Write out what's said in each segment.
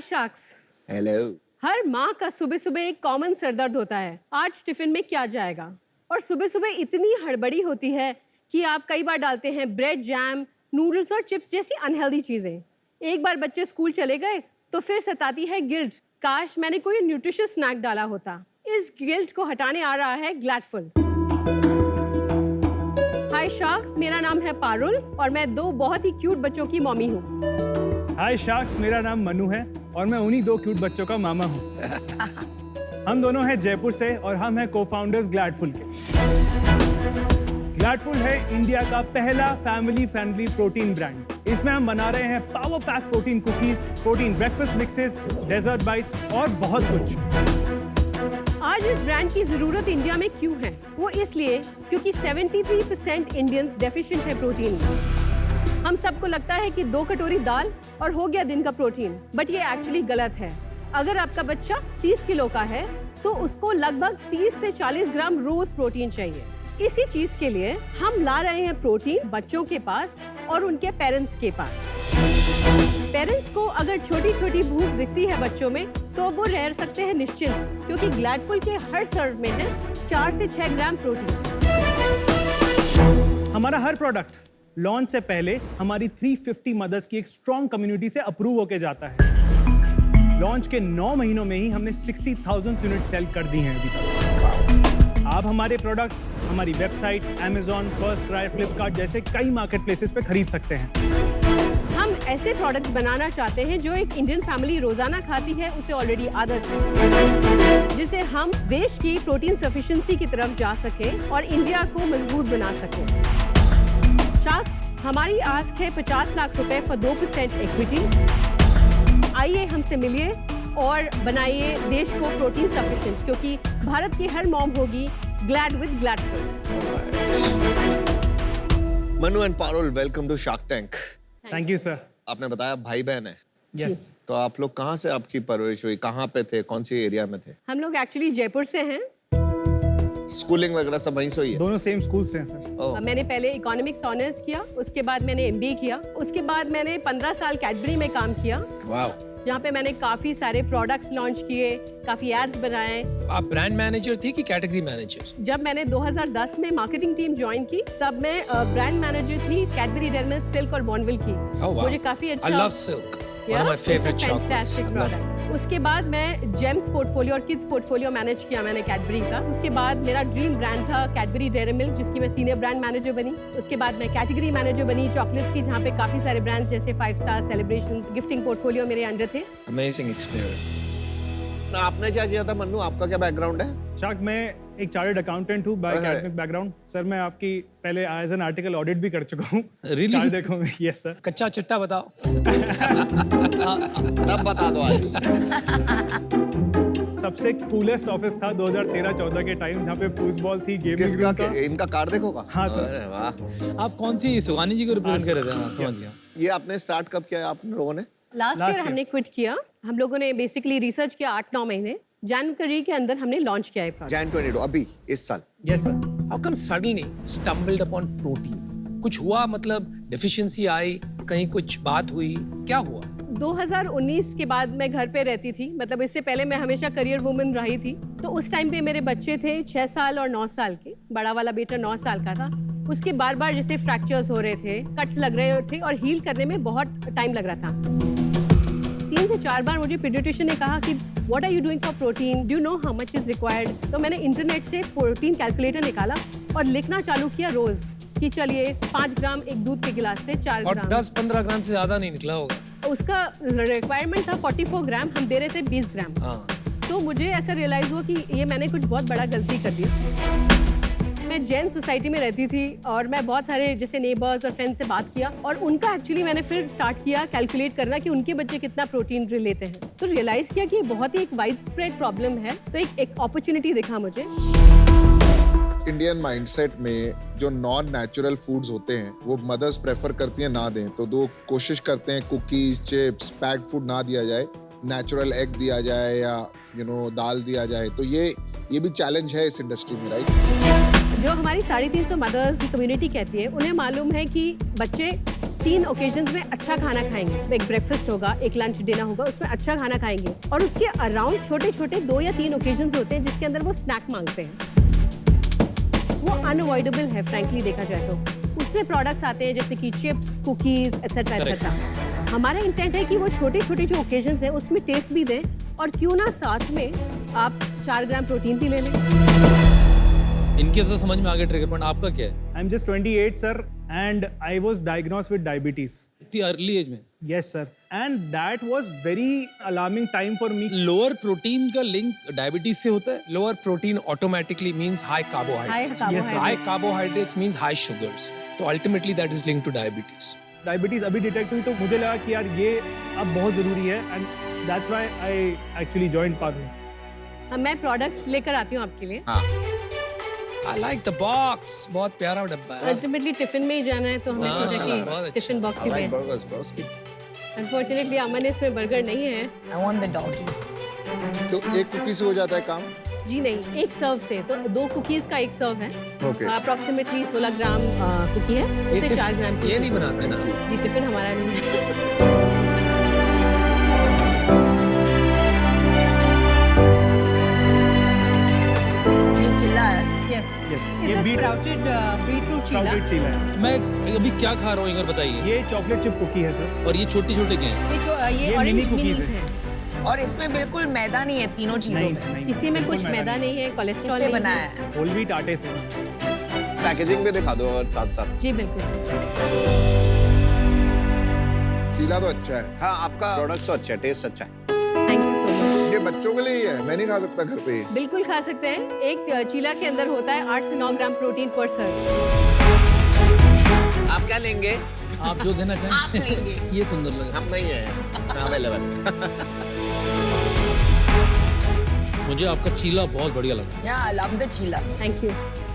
Sharks. Hello. हर माँ का सुबह सुबह एक कॉमन सरदर्द होता है, आज टिफिन में क्या जाएगा। और सुबह सुबह इतनी हड़बड़ी होती है कि आप कई बार डालते हैं ब्रेड, जैम, नूडल्स और चिप्स जैसी अनहेल्दी चीजें। एक बार बच्चे स्कूल चले गए तो फिर सताती है गिल्ट, काश मैंने कोई न्यूट्रिशियस स्नैक डाला होता। इस गिल्ट को हटाने आ रहा है ग्लैडफुल। हाय शार्क्स, मेरा नाम है पारुल और मैं 2 बहुत ही क्यूट बच्चों की मम्मी हूँ। हाय शार्क्स, मेरा नाम मनु है और मैं उन्हीं 2 क्यूट बच्चों का मामा हूँ। हम दोनों हैं जयपुर से और हम हैं को-फाउंडर्स ग्लैडफुल के। ग्लैडफुल है इंडिया का पहला फैमिली फ्रेंडली प्रोटीन ब्रांड। इसमें हम बना रहे हैं power pack protein cookies, protein breakfast mixes, dessert bites और बहुत कुछ। आज इस ब्रांड की जरूरत इंडिया में क्यों है? वो इसलिए क्योंकि 73% इंडियंस डेफिशिएंट है प्रोटीन में। हम सबको लगता है कि 2 कटोरी दाल और हो गया दिन का प्रोटीन, बट ये एक्चुअली गलत है। अगर आपका बच्चा 30 किलो का है तो उसको लगभग 30 से 40 ग्राम रोज प्रोटीन चाहिए। इसी चीज के लिए हम ला रहे हैं प्रोटीन बच्चों के पास और उनके पेरेंट्स के पास। पेरेंट्स को अगर छोटी छोटी भूख दिखती है बच्चों में तो वो रह सकते हैं निश्चिंत, क्योंकि ग्लैडफुल के हर सर्व में है 4 से 6 ग्राम प्रोटीन। हमारा हर प्रोडक्ट लॉन्च से पहले हमारी 350 मदर्स की एक स्ट्रॉन्ग कम्युनिटी से अप्रूव होके जाता है। लॉन्च के 9 महीनों में ही हमने 60,000 यूनिट सेल कर दी हैं अभी तक। आप हमारे प्रोडक्ट्स हमारी website, Amazon, first cry, Flipkart जैसे कई मार्केट प्लेसेस पे खरीद सकते हैं। हम ऐसे प्रोडक्ट्स बनाना चाहते हैं जो एक इंडियन फैमिली रोजाना खाती है, उसे ऑलरेडी आदत है, जिसे हम देश की प्रोटीन सफिशिएंसी की तरफ जा सके और इंडिया को मजबूत बना सके। शार्क्स, हमारी आस्क है 50 लाख रुपए फॉर 2% इक्विटी। आइए हमसे मिलिए और बनाइए देश को प्रोटीन सफिशिएंट, क्योंकि भारत की हर मॉम होगी glad with gladful. Manu and Parul, welcome to Shark Tank. Thank you sir. आपने बताया भाई बहन है। यस। तो आप लोग कहाँ से आपकी परवरिश हुई, कहाँ पे थे, कौन सी एरिया में थे? हम लोग एक्चुअली जयपुर से हैं। स्कूलिंग वगैरह सब वहीं से हुई है? दोनों सेम स्कूल से हैं सर। ओह। मैंने पहले इकोनॉमिक्स ऑनर्स किया, उसके बाद मैंने MBA किया, उसके बाद मैंने 15 साल कैडबरी में काम किया, वाह। जहाँ पे मैंने काफी सारे प्रोडक्ट्स लॉन्च किए, काफी एड्स बनाए। आप ब्रांड मैनेजर थी कि कैटेगरी मैनेजर? जब मैंने 2010 में मार्केटिंग टीम ज्वाइन की तब मैं ब्रांड मैनेजर थी कैडबरी डेयरी मिल्क, सिल्क और बॉर्नविल की। Oh, wow. मुझे काफी अच्छा, I love Silk. One of my favorite chocolates. Fantastic I love it. Product. उसके बाद मैं जेम्स पोर्टफोलियो और किड्स पोर्टफोलियो मैनेज किया मैंने कैडबरी का। उसके बाद मेरा ड्रीम ब्रांड था कैडबरी डेयरी मिल्क, जिसकी मैं सीनियर ब्रांड मैनेजर बनी। उसके बाद मैं कैटेगरी मैनेजर बनी चॉकलेट्स की, जहाँ पे काफी सारे ब्रांड्स जैसे 5 स्टार, सेलिब्रेशंस, गिफ्टिंग पोर्टफोलियो मेरे अंडर थे। Amazing experience. आपने क्या किया था मनु, आपका क्या बैकग्राउंड है? शार्क, मैं एक चार्टर्ड अकाउंटेंट हूँ बाय एकेडमिक बैकग्राउंड। सर मैं आपकी पहले एज एन आर्टिकल ऑडिट भी कर चुका हूँ। Really? देखो यस सर। कच्चा चिट्टा बताओ। सब बता दो आज। सबसे कूलेस्ट ऑफिस था 2013-14 के टाइम, जहाँ पे फुटबॉल थी, गेमिंग किसका रूम था। इनका कार्ड देखोगा? हाँ सर। अरे वाह। आप कौन सी सुगानी जी को रिप्रेजेंट कर रहे थे? हाँ, समझ गया। ये आपने स्टार्ट कब किया आप लोगों ने? Last Last year year. हमने क्विट किया। हम लोगों ने बेसिकली रिसर्च किया 8-9 महीने, जनवरी के अंदर हमने लॉन्च किया है प्रोडक्ट। Jan 22 अभी इस साल। Yes sir. How come suddenly stumbled upon protein? कुछ हुआ, मतलब डेफिशिएंसी आई, कहीं कुछ बात हुई, क्या हुआ? 2019 के बाद मैं घर पे रहती थी, मतलब इससे पहले मैं हमेशा करियर वुमन रही थी। तो उस टाइम पे मेरे बच्चे थे 6 साल और 9 साल के। बड़ा वाला बेटा 9 साल का था। उसके बार बार जैसे फ्रैक्चर्स हो रहे थे, कट्स लग रहे थे और हील करने में बहुत टाइम लग रहा था। 3 से 4 बार मुझे पीडियाट्रिशियन ने कहा कि what are you doing for protein, do you know how much is required. तो मैंने इंटरनेट से प्रोटीन कैलकुलेटर निकाला और लिखना चालू किया रोज कि चलिए 5 ग्राम एक दूध के गिलास से 4 और ग्राम। 10-15 ग्राम से ज्यादा नहीं निकला होगा। उसका रिक्वायरमेंट था 44 ग्राम, हम दे रहे थे 20 ग्राम। हाँ। तो मुझे ऐसा रियलाइज हुआ कि ये मैंने कुछ बहुत बड़ा गलती कर दी। मैं जैन सोसाइटी में रहती थी और मैं बहुत सारे जैसे नेबर्स और फ्रेंड्स से बात किया और उनका एक्चुअली मैंने फिर स्टार्ट किया कैलकुलेट करना कि उनके बच्चे कितना प्रोटीन लेते हैं। तो रियलाइज किया कि ये बहुत ही एक वाइड स्प्रेड प्रॉब्लम है। तो एक अपॉर्चुनिटी दिखा मुझे। इंडियन माइंडसेट में जो नॉन नेचुरल फूड्स होते हैं वो मदर्स प्रेफर करती हैं ना दें, तो दो कोशिश करते हैं कुकीज, चिप्स, पैक्ड फूड ना दिया जाए, नेचुरल एग दिया जाए या दाल दिया जाए। तो ये भी चैलेंज है इस इंडस्ट्री में, राइट? जो हमारी 350 मदर्स की कम्युनिटी कहती है, उन्हें मालूम है कि बच्चे 3 ओकेजन्स में अच्छा खाना खाएंगे, एक ब्रेकफास्ट होगा, एक लंच डिनर होगा, उसमें अच्छा खाना खाएंगे और उसके अराउंड छोटे छोटे 2 या 3 ओकेजन्स होते हैं जिसके अंदर वो स्नैक मांगते हैं। वो अनअवॉइडेबल है फ्रैंकली देखा जाए तो। उसमें प्रोडक्ट्स आते हैं जैसे कि चिप्स, कुकीज एटसेट्रा एटसेट्रा। हमारा इंटेंट है कि वो छोटे छोटे जो ओकेजन्स हैं उसमें टेस्ट भी दें और क्यों ना साथ में आप 4 ग्राम प्रोटीन भी ले लें। इनके तो समझ में आ गया ट्रिगर पॉइंट, आपका क्या है? I'm just 28, sir, and I was diagnosed with diabetes. इतनी अर्ली एज में Yes, sir. And that was very alarming time for me. Lower protein का लिंक डायबिटीज से होता है? Lower protein automatically means high carbohydrates, high carbohydrates means high sugars, तो ultimately that is linked to diabetes. Diabetes अभी detect हुई तो मुझे लगा कि यार ये अब बहुत जरूरी है and that's why I actually joined partner. मैं प्रोडक्ट्स लेकर आती हूँ आपके लिए। हाँ आई लाइक द बॉक्स, बहुत प्यारा डब्बा है। अल्टीमेटली टिफिन में ही जाना है तो हमने हाँ, सोचा बहुत कि अच्छा। Tiffin box he I like में। burgers, bros. अनफॉर्चुनेटली अमन इसमें बर्गर नहीं है। I want the doggy. तो एक कुकी से हो जाता है काम? जी नहीं, एक सर्व से, तो 2 कुकीज का एक सर्व है। ओके। अप्रोक्सीमेटली 16 ग्राम कुकी है, उसे 4 ग्राम की। ये नहीं बनाते ना? जी टिफिन हमारा नहीं है। ये चिल्ला है। Yes Yes. इट्स ये अ beet- स्प्राउटेड बीटरूट चीला। स्प्राउटेड चीला है। मैं अभी क्या खा रहा हूँ एक बार बताइए। ये चॉकलेट चिप कुकी है सर। और ये छोटे छोटे क्या हैं? ये ये ऑरेंज mini मिनीज cookies हैं। और इसमें बिल्कुल मैदा नहीं है तीनों चीजों नहीं में। नहीं इसी में बिल्कुल कुछ मैदा नहीं है, कोलेस्ट्रॉल किससे नहीं बनाया है। है? होल व्हीट आटे से। पैकेजिंग भी दिखा दो और साथ साथ। जी बिल्कुल। चीला तो अच्छा है। हाँ आपका प्रोडक्ट तो अच्छा है, टेस्ट अच्छा है। Thank you so much. ये बच्चों के लिए ही है, मैं नहीं खा सकता घर पे। बिल्कुल खा सकते हैं। एक चीला के अंदर होता है 8 से 9 ग्राम प्रोटीन पर सर्व। आप क्या लेंगे? आप जो देना चाहें। आप लेंगे। ये सुंदर लग रहा हम नहीं है अवेलेबल। है। मुझे आपका चीला बहुत बढ़िया लगा। या I love the chilla. Thank you.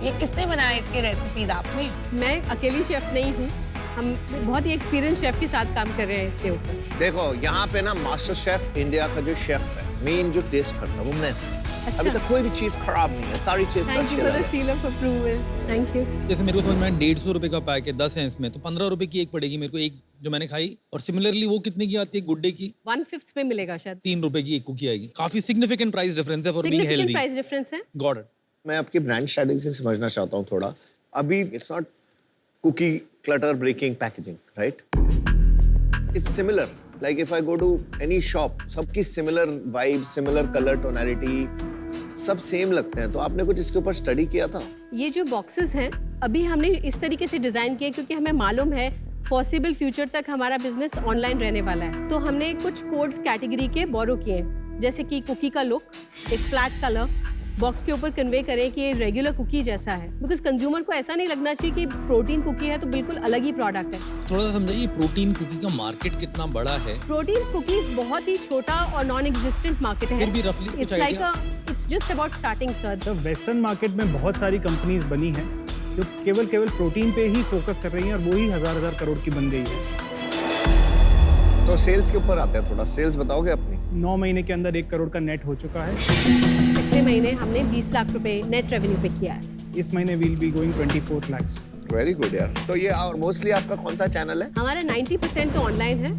ये किसने बनाया इसके रेसिपीज आपने? मैं अकेली शेफ नहीं हूँ, हम बहुत ही एक्सपीरियंस शेफ के साथ काम कर रहे हैं इसके ऊपर। देखो यहाँ पे ना मास्टर शेफ इंडिया का जो शेफ है, मेन जो टेस्ट करता है वो मैं हूँ। अभी तक कोई भी चीज खराब नहीं है, सारी चीज थैंक अच्छी यू फॉर द है। Seal of approval. Thank you. जैसे मेरे को समझ में आया 150 रुपए का पैक है, 10 है इसमें, तो 15 रुपए की एक पड़ेगी मेरे को, एक जो मैंने खाई। और सिमिलरली वो कितने की आती है गुड डे की? 1/5 में मिलेगा शायद। 3 रुपए की एक कुकी आएगी। काफी सिग्निफिकेंट प्राइस डिफरेंस है for being significant healthy. Price difference है। Got it. मैं आपकी ब्रांड स्ट्रेटजी समझना चाहता हूँ थोड़ा। अभी it's not cookie clutter breaking packaging, right? It's similar, like if I go to any shop, सबकी similar vibe, similar colour tonality, सब सेम लगते हैं। तो आपने कुछ इसके ऊपर स्टडी किया था? ये जो बॉक्सेस हैं अभी हमने इस तरीके से डिजाइन किए क्योंकि हमें मालूम है फॉसिबल फ्यूचर तक हमारा बिजनेस ऑनलाइन रहने वाला है। तो हमने कुछ कोड्स कैटेगरी के बोरो किए हैं, जैसे कि कुकी का लुक, एक फ्लैट कलर बॉक्स के ऊपर कन्वे करें कि ये रेगुलर कुकी जैसा है, बिकॉज कंज्यूमर को ऐसा नहीं लगना चाहिए कि प्रोटीन कुकी है तो बिल्कुल अलग ही प्रोडक्ट है। थोड़ा सा समझाइए प्रोटीन कुकी का मार्केट कितना बड़ा है? प्रोटीन कुकीज बहुत ही छोटा और नॉन एग्जिस्टेंट मार्केट है। फिर भी roughly कुछ it's like idea? It's just about starting sir. तो वेस्टर्न मार्केट में बहुत सारी कंपनीज बनी हैं जो केवल प्रोटीन पे ही फोकस कर रही हैं और वही हजार करोड़ की बन गई है। तो सेल्स के ऊपर आते हैं, थोड़ा सेल्स बताओगे अपनी? 9 महीने के अंदर 1 करोड़ का नेट हो चुका है। पिछले महीने हमने 20 लाख रुपए नेट रेवेन्यू पे किया है। इस महीने will be going 24 lakhs। Very good यार। तो ये और मोस्टली आपका कौन सा चैनल है? हमारा 90% तो ऑनलाइन है,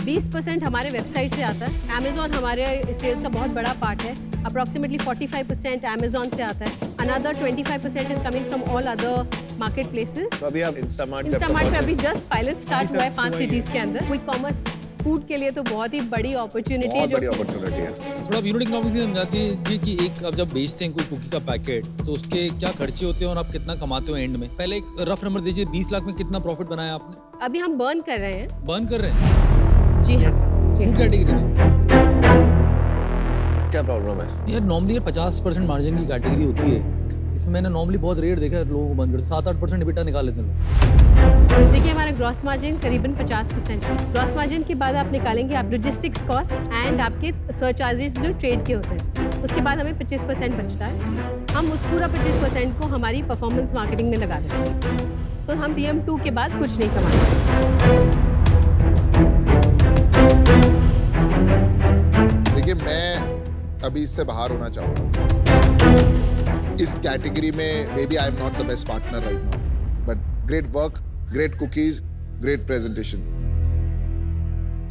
20% हमारे वेबसाइट से आता है। अमेजोन हमारे सेल्स का बहुत बड़ा पार्ट है। अप्रोक्सीमेटली 45% अमेजोन से आता है। Another 25% is coming from all other market places. तो अभी आप इंस्टामार्ट इंस्टामार्ट पे अभी जस्ट पायलट स्टार्ट अभी हुआ है सब 5 सुबह ही सिटीज के अंदर। क्विक कॉमर्स फूड के लिए तो बहुत ही बड़ी अपॉर्चुनिटी है। बहुत बड़ी जो अपॉर्चुनिटी है। थोड़ा यूनिट इकोनॉमिक्स से समझाती है कि एक अब जब बेचते हैं कोई कुकी का पैकेट तो उसके क्या खर्चे होते हैं और आप कितना कमाते हो एंड में? पहले एक रफ नंबर दीजिए, 20 लाख में कितना प्रॉफिट बनाया आपने? अभी हम बर्न कर रहे हैं। बर्न कर रहे हैं जी हाँ। Yes, जी फूड हाँ। कैटेगरी में? क्या प्रॉब्लम है? यार नॉर्मली 50% मार्जिन की कैटेगरी होती है, इसमें मैंने नॉर्मली बहुत रेट देखा है लोगों को बंद करते 7-8% EBITDA निकाल लेते हैं। देखिए हमारा ग्रॉस मार्जिन करीबन 50% है। ग्रॉस मार्जिन के बाद आप निकालेंगे आप लॉजिस्टिक्स कॉस्ट एंड आपके सरचार्जेस जो ट्रेड के होते हैं, उसके बाद हमें 25% बचता है। हम उस पूरा 25% को हमारी परफॉर्मेंस मार्केटिंग में लगा देते हैं, तो हम CM2 के बाद कुछ नहीं कमाते। देखिए मैं अभी इससे बाहर होना चाहता हूँ। इस कैटेगरी में maybe I am not the best partner right now, but great work, great cookies Great presentation.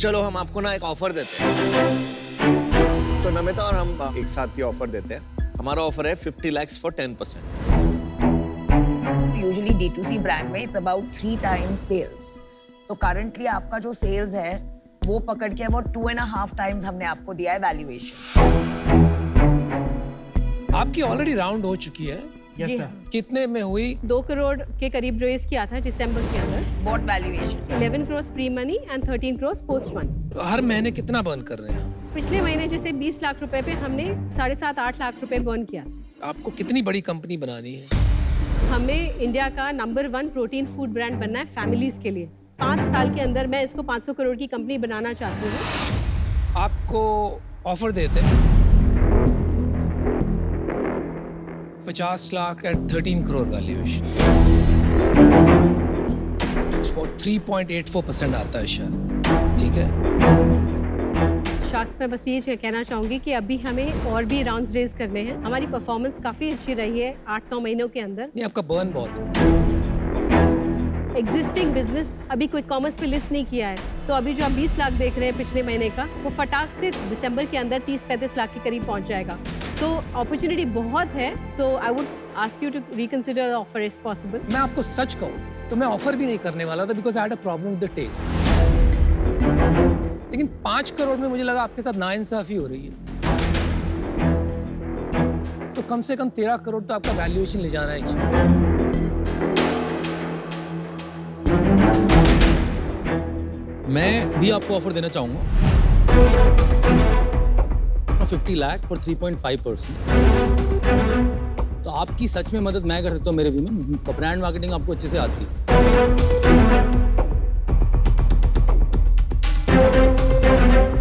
चलो हम आपको ना एक ऑफर देते हैं। तो नमिता और हम एक साथ ये ऑफर देते हैं। हमारा ऑफर है 50 lakhs for 10%। Usually D2C brand में इट्स अबाउट 3 times सेल्स। तो करंटली आपका जो सेल्स है वो पकड़ के अबाउट 2.5 times हमने आपको दिया है वैल्यूएशन। आपकी ऑलरेडी राउंड हो चुकी है। यस जी सर। हाँ। कितने में हुई? 2 करोड़ के करीब रेज किया था दिसंबर के अंदर। What valuation? 11 crores pre money and 13 crores post money. हर महीने कितना बर्न कर रहे हैं? पिछले महीने जैसे 20 लाख रुपए पे हमने 7.5-8 लाख रुपए बर्न किया था। आपको कितनी बड़ी कंपनी बनानी है? हमें इंडिया का नंबर 1 प्रोटीन फूड ब्रांड बनना है फैमिलीज के लिए। 5 साल के अंदर मैं इसको 500 करोड़ की कंपनी बनाना चाहती हूँ। आपको ऑफर देते हैं 50 lakh at 13 crore valuation for 3.84% आता है शायद। ठीक है। शार्क्स में बस ये कहना चाहूंगी कि अभी हमें और भी राउंड्स रेज करने हैं। हमारी परफॉर्मेंस काफ़ी अच्छी रही है 8-9 महीनों के अंदर। नहीं, आपका बर्न बहुत है। एग्जिस्टिंग बिजनेस अभी कोई कॉमर्स पे लिस्ट नहीं किया है, तो अभी जो आप 20 लाख देख रहे हैं पिछले महीने का, वो फटाक से दिसंबर के अंदर 30-35 लाख के करीब पहुंच जाएगा। तो अपॉर्चुनिटी बहुत है। तो I would ask you to reconsider offer if possible. मैं आपको सच कहूँ तो मैं ऑफर भी नहीं करने वाला था because I had a problem with the test. लेकिन 5 करोड़ में मुझे लगा आपके साथ नाइंसाफी हो रही है। तो कम से कम 13 करोड़ तो आपका वैल्यूएशन ले जाना ही चाहिए। मैं भी आपको ऑफर देना चाहूंगा 50 लाख फॉर 3.5%। तो आपकी सच में मदद मैं कर सकता हूँ मेरे व्यू में। ब्रांड मार्केटिंग आपको अच्छे से आती है।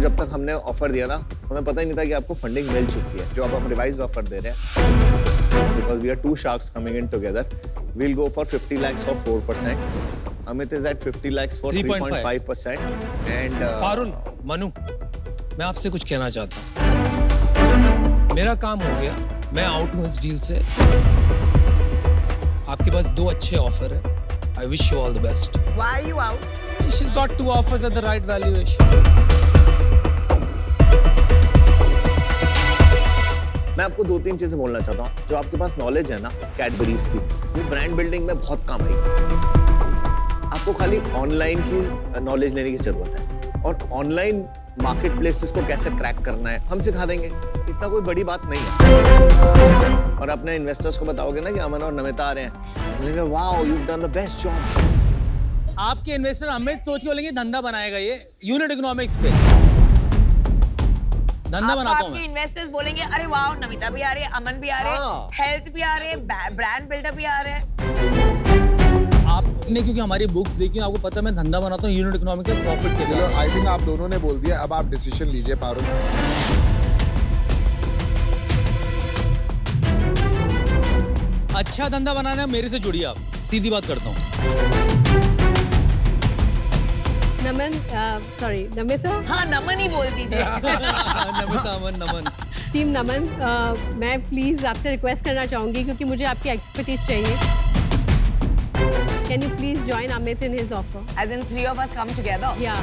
जब तक हमने ऑफर दिया ना, हमें पता ही नहीं था कि आपको फंडिंग मिल चुकी है। जो अब हम रिवाइज ऑफर दे रहे हैं, because we are 2 sharks coming in together, we'll go for 50 lakhs for 4%. Amit is at 50 lakhs for 3.5%. And Parul, Manu, मैं आपसे कुछ कहना चाहता हूँ। मेरा काम हो गया, मैं आउट हूँ इस डील से। आपके पास 2 अच्छे ऑफर है। I wish you all the best. Why are you out? She's got 2 offers at the right valuation. मैं आपको 2-3 चीजें बोलना चाहता हूँ। जो आपके पास नॉलेज है ना कैडबरीज की, वो ब्रांड बिल्डिंग में बहुत काम आएगी। आपको खाली ऑनलाइन की नॉलेज लेने की जरूरत है, और ऑनलाइन मार्केट प्लेसेस को कैसे क्रैक करना है हम सिखा देंगे। इतना कोई बड़ी बात नहीं है। और अपने इन्वेस्टर्स को बताओगे ना कि अमन और नमिता आ रहे हैं, बोलेंगे wow you done the best job. आपके इन्वेस्टर अमित सोच के बोलेंगे धंधा बनाएगा ये यूनिट इकोनॉमिक्स पे। धंधा बनाता हूँ आपके मैं। इन्वेस्टर्स बोलेंगे अरे वाह नमिता भी आ रही है, अमन भी आ रहे हैं, हाँ। हेल्थ भी आ रहे हैं, ब्रांड बिल्डर भी आ रहे हैं। आपने क्योंकि हमारी बुक्स देखी, आपको पता है मैं धंधा बनाता हूँ यूनिट इकोनॉमिक्स पे प्रॉफिट के चलो साथ। आई थिंक आप दोनों ने बोल दिया, अब आप डिसीजन लीजिए पारुल। अच्छा धंधा बनाना है मेरे से जुड़िए आप, सीधी बात करता हूँ। नमन, सॉरी नमिता, हाँ नमन ही बोल दीजिए। नमिता, अमन, नमन। टीम नमन, मैं प्लीज आपसे रिक्वेस्ट करना चाहूंगी क्योंकि मुझे आपकी एक्सपर्टीज चाहिए। Can you please join Amit in his offer? As in 3 of us come together. या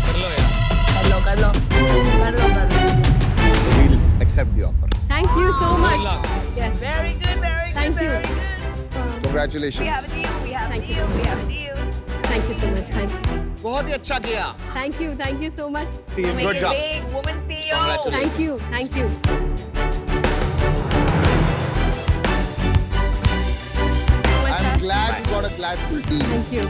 कर लो यार। कर लो कर लो कर लो कर लो। So we'll accept the offer. Thank you so much. Yes, Very good, very good, Thank you. very good. We have a Congratulations. deal, we have a Thank you deal, so we have a deal. Thank you so much. बहुत ही अच्छा किया। Thank you so much. Team, Make good it job. big, woman CEO. Congratulations. Thank you. I'm glad you got a gladful team. Thank you.